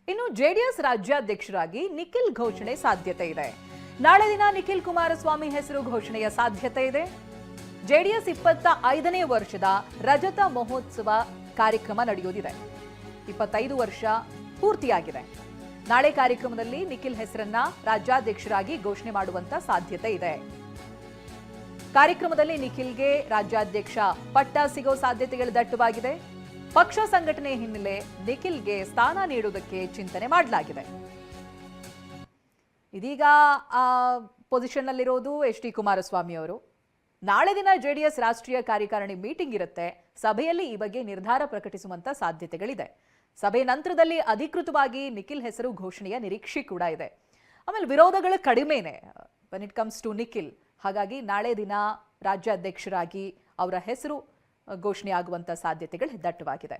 ಇನ್ನು ಜೆಡಿಎಸ್ ರಾಜ್ಯಾಧ್ಯಕ್ಷರಾಗಿ ನಿಖಿಲ್ ಘೋಷಣೆ ಸಾಧ್ಯತೆ ಇದೆ. ನಾಳೆ ದಿನ ನಿಖಿಲ್ ಕುಮಾರಸ್ವಾಮಿ ಹೆಸರು ಘೋಷಣೆಯ ಸಾಧ್ಯತೆ ಇದೆ. ಜೆಡಿಎಸ್ 25ನೇ ವರ್ಷದ ರಜತ ಮಹೋತ್ಸವ ಕಾರ್ಯಕ್ರಮ ನಡೆಯುತ್ತಿದೆ. 25 ವರ್ಷ ಪೂರ್ತಿಯಾಗಿದೆ. ನಾಳೆ ಕಾರ್ಯಕ್ರಮದಲ್ಲಿ ನಿಖಿಲ್ ಹೆಸರನ್ನ ರಾಜ್ಯಾಧ್ಯಕ್ಷರಾಗಿ ಘೋಷಣೆ ಮಾಡುವಂತ ಸಾಧ್ಯತೆ ಇದೆ. ಕಾರ್ಯಕ್ರಮದಲ್ಲಿ ನಿಖಿಲ್ಗೆ ರಾಜ್ಯಾಧ್ಯಕ್ಷ ಪಟ್ಟ ಸಿಗೋ ಸಾಧ್ಯತೆಗಳು ದಟ್ಟವಾಗಿದೆ. ಪಕ್ಷ ಸಂಘಟನೆ ಹಿನ್ನೆಲೆ ನಿಖಿಲ್ಗೆ ಸ್ಥಾನ ನೀಡುವುದಕ್ಕೆ ಚಿಂತನೆ ಮಾಡಲಾಗಿದೆ. ಇದೀಗ ಆ ಪೊಸಿಷನ್ ನಲ್ಲಿರೋದು ಎಚ್.ಡಿ. ಕುಮಾರಸ್ವಾಮಿ ಅವರು. ನಾಳೆ ದಿನ ಜೆಡಿಎಸ್ ರಾಷ್ಟ್ರೀಯ ಕಾರ್ಯಕಾರಿಣಿ ಮೀಟಿಂಗ್ ಇರುತ್ತೆ. ಸಭೆಯಲ್ಲಿ ಈ ಬಗ್ಗೆ ನಿರ್ಧಾರ ಪ್ರಕಟಿಸುವಂತ ಸಾಧ್ಯತೆಗಳಿದೆ. ಸಭೆ ನಂತರದಲ್ಲಿ ಅಧಿಕೃತವಾಗಿ ನಿಖಿಲ್ ಹೆಸರು ಘೋಷಣೆಯ ನಿರೀಕ್ಷೆ ಕೂಡ ಇದೆ. ಆಮೇಲೆ ವಿರೋಧಗಳು ಕಡಿಮೆನೆ when it comes to Nikhil. ಹಾಗಾಗಿ ನಾಳೆ ದಿನ ರಾಜ್ಯಾಧ್ಯಕ್ಷರಾಗಿ ಅವರ ಹೆಸರು ಘೋಷಣೆ ಆಗುವಂತ ಸಾಧ್ಯತೆಗಳು ದಟ್ಟವಾಗಿದೆ.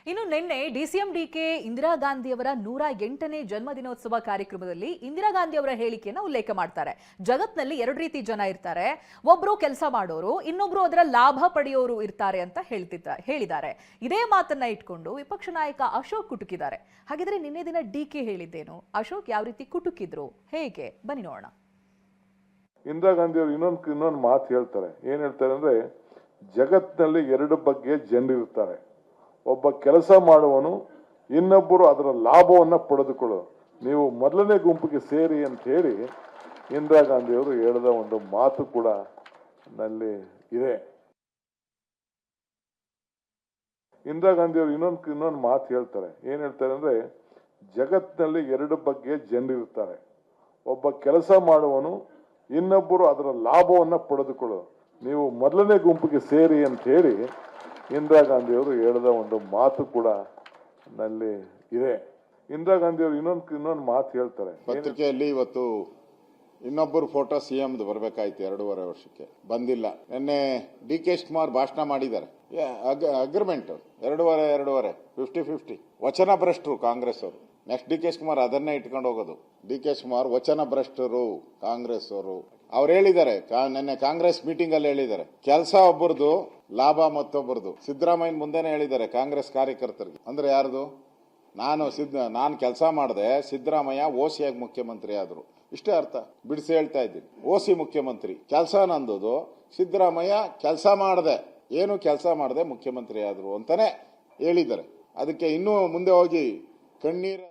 ಇನ್ನು ನಿನ್ನೆ ಡಿಸಿಎಂ ಡಿಕೆ ಇಂದಿರಾ ಗಾಂಧಿ ಅವರ 108ನೇ ಜನ್ಮದಿನೋತ್ಸವ ಕಾರ್ಯಕ್ರಮದಲ್ಲಿ ಇಂದಿರಾ ಗಾಂಧಿ ಅವರ ಹೇಳಿಕೆಯನ್ನು ಉಲ್ಲೇಖ ಮಾಡ್ತಾರೆ. ಜಗತ್ನಲ್ಲಿ 2 ರೀತಿ ಜನ ಇರ್ತಾರೆ, ಒಬ್ರು ಕೆಲಸ ಮಾಡೋರು, ಇನ್ನೊಬ್ರು ಅದರ ಲಾಭ ಪಡೆಯೋರು ಇರ್ತಾರೆ ಅಂತ ಹೇಳಿದ್ದಾರೆ. ಇದೇ ಮಾತನ್ನ ಇಟ್ಕೊಂಡು ವಿಪಕ್ಷ ನಾಯಕ ಅಶೋಕ್ ಕುಟುಕಿದ್ದಾರೆ. ಹಾಗಿದ್ರೆ ನಿನ್ನೆ ದಿನ ಡಿಕೆ ಹೇಳಿದ್ದೇನು, ಅಶೋಕ್ ಯಾವ ರೀತಿ ಕುಟುಕಿದ್ರು, ಹೇಗೆ ಬನ್ನಿ ನೋಡೋಣ. ಇಂದಿರಾ ಗಾಂಧಿ ಅವರು ಇನ್ನೊಂದು ಮಾತು ಹೇಳ್ತಾರೆ. ಏನ್ ಹೇಳ್ತಾರೆ ಅಂದ್ರೆ, ಜಗತ್ತಿನಲ್ಲಿ 2 ಬಗೆಯ ಜನರಿರ್ತಾರೆ. ಒಬ್ಬ ಕೆಲಸ ಮಾಡುವನು, ಇನ್ನೊಬ್ಬರು ಅದರ ಲಾಭವನ್ನ ಪಡೆದುಕೊಳ್ಳೋದು. ನೀವು ಮೊದಲನೇ ಗುಂಪಿಗೆ ಸೇರಿ ಅಂತ ಹೇಳಿ ಇಂದಿರಾ ಗಾಂಧಿ ಅವರು ಹೇಳಿದ ಒಂದು ಮಾತು ಕೂಡ ನಲ್ಲಿ ಇದೆ. ಇಂದಿರಾ ಗಾಂಧಿ ಅವರು ಇನ್ನೊಂದು ಮಾತು ಹೇಳ್ತಾರೆ. ಏನ್ ಹೇಳ್ತಾರೆ ಅಂದ್ರೆ, ಜಗತ್ತಿನಲ್ಲಿ 2 ಬಗೆಯ ಜನರಿರ್ತಾರೆ. ಒಬ್ಬ ಕೆಲಸ ಮಾಡುವನು, ಇನ್ನೊಬ್ಬರು ಅದರ ಲಾಭವನ್ನ ಪಡೆದುಕೊಳ್ಳೋದು. ನೀವು ಮೊದಲನೇ ಗುಂಪಿಗೆ ಸೇರಿ ಅಂತ ಹೇಳಿ ಇಂದಿರಾ ಗಾಂಧಿ ಅವರು ಹೇಳಿದ ಒಂದು ಮಾತು ಕೂಡ ನಲ್ಲಿ ಇದೆ. ಇಂದಿರಾ ಗಾಂಧಿ ಅವರು ಇನ್ನೊಂದು ಮಾತು ಹೇಳ್ತಾರೆ. ಪತ್ರಿಕೆಯಲ್ಲಿ ಇವತ್ತು ಇನ್ನೊಬ್ಬರು ಫೋಟೋ ಸಿಎಂದು ಬರಬೇಕಾಯ್ತು 2.5 ವರ್ಷಕ್ಕೆ, ಬಂದಿಲ್ಲ. ನಿನ್ನೆ ಡಿ.ಕೆ. ಶಿವಕುಮಾರ್ ಭಾಷಣ ಮಾಡಿದ್ದಾರೆ. ಅಗ್ರಿಮೆಂಟ್ 2.5 50-50 ವಚನ ಭ್ರಷ್ಟರು ಕಾಂಗ್ರೆಸ್ ಅವರು. ನೆಕ್ಸ್ಟ್ ಡಿ.ಕೆ. ಶಿವಕುಮಾರ್ ಅದನ್ನೇ ಇಟ್ಕೊಂಡು ಹೋಗೋದು. ಡಿ.ಕೆ. ಶಿವಕುಮಾರ್ ವಚನ ಭ್ರಷ್ಟರು ಕಾಂಗ್ರೆಸ್ ಅವರು. ಅವ್ರು ಹೇಳಿದ್ದಾರೆ, ನಿನ್ನೆ ಕಾಂಗ್ರೆಸ್ ಮೀಟಿಂಗ್ ಅಲ್ಲಿ ಹೇಳಿದ್ದಾರೆ, ಕೆಲಸ ಒಬ್ಬರದು, ಲಾಭ ಮತ್ತೊಬ್ಬರದು. ಸಿದ್ದರಾಮಯ್ಯ ಮುಂದೆನೆ ಹೇಳಿದ್ದಾರೆ ಕಾಂಗ್ರೆಸ್ ಕಾರ್ಯಕರ್ತರಿಗೆ. ಅಂದ್ರೆ ಯಾರ್ದು? ನಾನು ಕೆಲಸ ಮಾಡಿದೆ, ಸಿದ್ದರಾಮಯ್ಯ ಓಸಿಯಾಗಿ ಮುಖ್ಯಮಂತ್ರಿ ಆದ್ರು. ಇಷ್ಟೇ ಅರ್ಥ. ಬಿಡಿಸಿ ಹೇಳ್ತಾ ಇದ್ದೀನಿ. ಓಸಿ ಮುಖ್ಯಮಂತ್ರಿ, ಕೆಲಸ ನಂದು, ಸಿದ್ದರಾಮಯ್ಯ ಕೆಲಸ ಮಾಡದೆ, ಏನು ಕೆಲಸ ಮಾಡದೆ ಮುಖ್ಯಮಂತ್ರಿ ಆದ್ರು ಅಂತಾನೆ ಹೇಳಿದ್ದಾರೆ. ಅದಕ್ಕೆ ಇನ್ನೂ ಮುಂದೆ ಹೋಗಿ ಕಣ್ಣೀರ.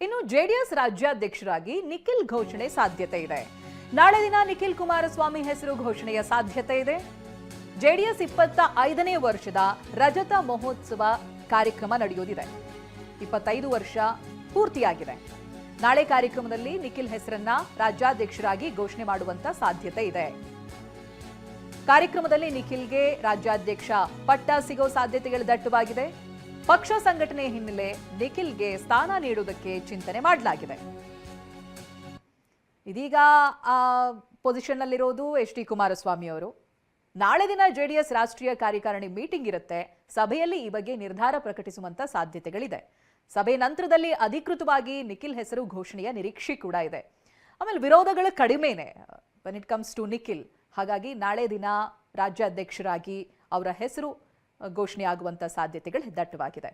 ಇನ್ನು ಜೆಡಿಎಸ್ ರಾಜ್ಯಾಧ್ಯಕ್ಷರಾಗಿ ನಿಖಿಲ್ ಘೋಷಣೆ ಸಾಧ್ಯತೆ ಇದೆ. ನಾಳೆ ದಿನ ನಿಖಿಲ್ ಕುಮಾರಸ್ವಾಮಿ ಹೆಸರು ಘೋಷಣೆಯ ಸಾಧ್ಯತೆ ಇದೆ. ಜೆಡಿಎಸ್ 25ನೇ ವರ್ಷದ ರಜತ ಮಹೋತ್ಸವ ಕಾರ್ಯಕ್ರಮ ನಡೆಯುತ್ತಿದೆ. 25 ವರ್ಷ ಪೂರ್ತಿಯಾಗಿದೆ. ನಾಳೆ ಕಾರ್ಯಕ್ರಮದಲ್ಲಿ ನಿಖಿಲ್ ಹೆಸರನ್ನ ರಾಜ್ಯಾಧ್ಯಕ್ಷರಾಗಿ ಘೋಷಣೆ ಮಾಡುವಂತ ಸಾಧ್ಯತೆ ಇದೆ. ಕಾರ್ಯಕ್ರಮದಲ್ಲಿ ನಿಖಿಲ್ಗೆ ರಾಜ್ಯಾಧ್ಯಕ್ಷ ಪಟ್ಟ ಸಿಗೋ ಸಾಧ್ಯತೆಗಳು ದಟ್ಟವಾಗಿದೆ. ಪಕ್ಷ ಸಂಘಟನೆ ಹಿನ್ನೆಲೆ ನಿಖಿಲ್ಗೆ ಸ್ಥಾನ ನೀಡುವುದಕ್ಕೆ ಚಿಂತನೆ ಮಾಡಲಾಗಿದೆ. ಇದೀಗ ಆ ಪೊಸಿಷನ್ ನಲ್ಲಿರೋದು ಎಚ್.ಡಿ. ಕುಮಾರಸ್ವಾಮಿ ಅವರು. ನಾಳೆ ದಿನ ಜೆಡಿಎಸ್ ರಾಷ್ಟ್ರೀಯ ಕಾರ್ಯಕಾರಿಣಿ ಮೀಟಿಂಗ್ ಇರುತ್ತೆ. ಸಭೆಯಲ್ಲಿ ಈ ಬಗ್ಗೆ ನಿರ್ಧಾರ ಪ್ರಕಟಿಸುವಂತ ಸಾಧ್ಯತೆಗಳಿದೆ. ಸಭೆ ನಂತರದಲ್ಲಿ ಅಧಿಕೃತವಾಗಿ ನಿಖಿಲ್ ಹೆಸರು ಘೋಷಣೆಯ ನಿರೀಕ್ಷೆ ಕೂಡ ಇದೆ. ಆಮೇಲೆ ವಿರೋಧಗಳು ಕಡಿಮೆನೆ when it comes to Nikhil. ಹಾಗಾಗಿ ನಾಳೆ ದಿನ ರಾಜ್ಯಾಧ್ಯಕ್ಷರಾಗಿ ಅವರ ಹೆಸರು ಘೋಷಣೆ ಆಗುವಂತ ಸಾಧ್ಯತೆಗಳು ದಟ್ಟವಾಗಿದೆ.